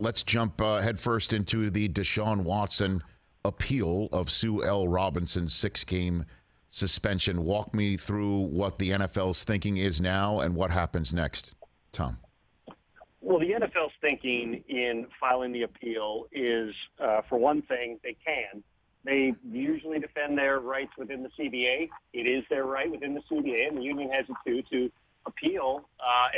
let's jump headfirst into the Deshaun Watson appeal of Sue L. Robinson's 6-game suspension. Walk me through what the NFL's thinking is now and what happens next, Tom. Well, the NFL's thinking in filing the appeal is, for one thing, they can. They usually defend their rights within the CBA. It is their right within the CBA, and the union has it to appeal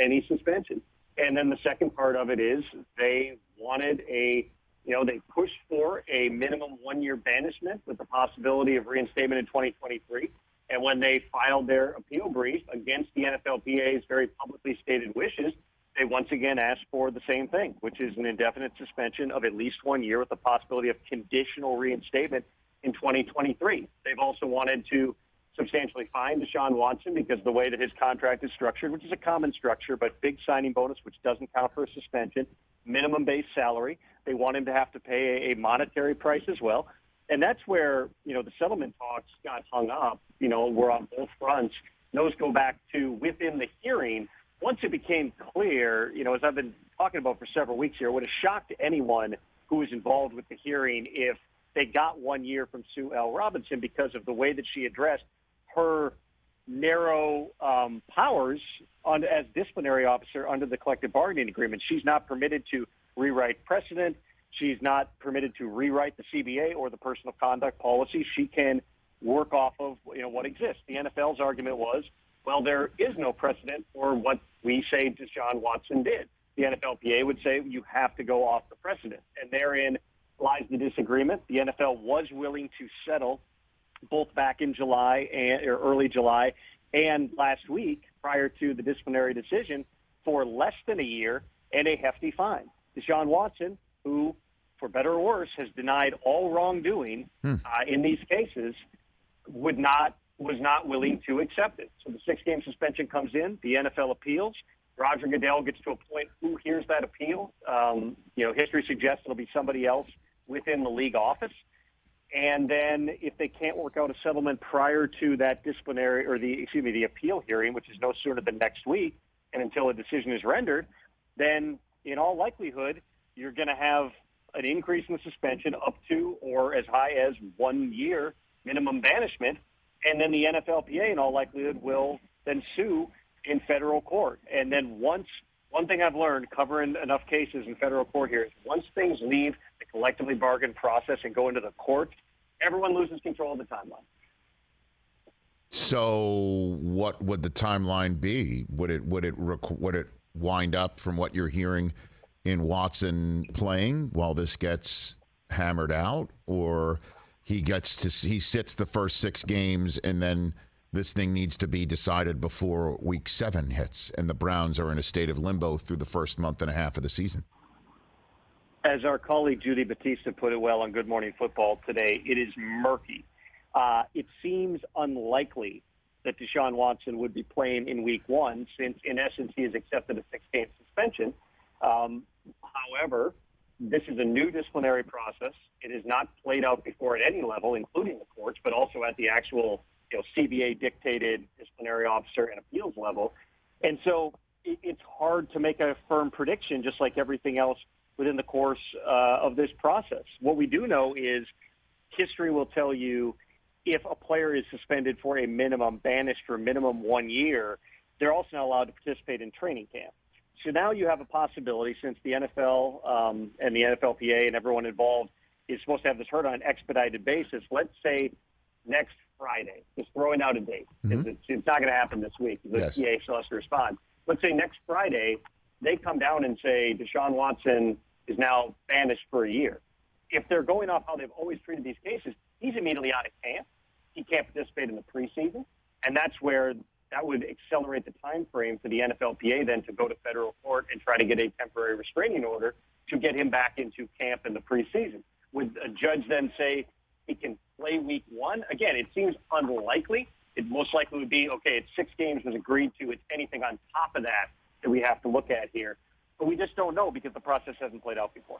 any suspension. And then the second part of it is they wanted they pushed for a minimum 1-year banishment with the possibility of reinstatement in 2023. And when they filed their appeal brief against the NFLPA's very publicly stated wishes, they once again asked for the same thing, which is an indefinite suspension of at least 1 year with the possibility of conditional reinstatement in 2023. They've also wanted to substantially fine Deshaun Watson because the way that his contract is structured, which is a common structure, but big signing bonus, which doesn't count for a suspension, minimum base salary. They want him to have to pay a monetary price as well. And that's where, the settlement talks got hung up. We're on both fronts. Those go back to within the hearing. Once it became clear, as I've been talking about for several weeks here, it would have shocked anyone who was involved with the hearing if they got 1 year from Sue L. Robinson because of the way that she addressed her narrow powers as disciplinary officer under the collective bargaining agreement. She's not permitted to rewrite precedent. She's not permitted to rewrite the CBA or the personal conduct policy. She can work off of what exists. The NFL's argument was, well, there is no precedent for what we say Deshaun Watson did. The NFLPA would say you have to go off the precedent. And therein lies the disagreement. The NFL was willing to settle both back in July or early July and last week prior to the disciplinary decision for less than a year and a hefty fine. Deshaun Watson, who, for better or worse, has denied all wrongdoing in these cases, was not willing to accept it. So the 6-game suspension comes in. The NFL appeals. Roger Goodell gets to appoint who hears that appeal. History suggests it'll be somebody else within the league office. And then if they can't work out a settlement prior to that disciplinary or the appeal hearing, which is no sooner than next week and until a decision is rendered, then in all likelihood, you're going to have an increase in the suspension up to or as high as 1 year minimum banishment. And then the NFLPA in all likelihood will then sue in federal court. And then one thing I've learned covering enough cases in federal court here is once things leave the collectively bargained process and go into the courts, everyone loses control of the timeline. So what would the timeline be? Would it wind up from what you're hearing in Watson playing while this gets hammered out, or he sits the first 6 games and then this thing needs to be decided before week 7 hits and the Browns are in a state of limbo through the first month and a half of the season? As our colleague Judy Batista put it well on Good Morning Football today, it is murky. It seems unlikely that Deshaun Watson would be playing in week 1 since, in essence, he has accepted a 6-game suspension. However, this is a new disciplinary process. It is not played out before at any level, including the courts, but also at the actual CBA-dictated disciplinary officer and appeals level. And so it's hard to make a firm prediction, just like everything else within the course of this process. What we do know is history will tell you if a player is suspended for a minimum, banished for a minimum 1 year, they're also not allowed to participate in training camp. So now you have a possibility, since the NFL and the NFLPA and everyone involved is supposed to have this heard on an expedited basis. Let's say next Friday, just throwing out a date, because it's not going to happen this week. The PA still has to respond. Let's say next Friday, they come down and say Deshaun Watson is now banished for a year. If they're going off how they've always treated these cases, he's immediately out of camp. He can't participate in the preseason, and that's where that would accelerate the time frame for the NFLPA then to go to federal court and try to get a temporary restraining order to get him back into camp in the preseason. Would a judge then say he can play week 1? Again, it seems unlikely. It most likely would be, okay, it's 6 games was agreed to. It's anything on top of that we have to look at here. But we just don't know because the process hasn't played out before.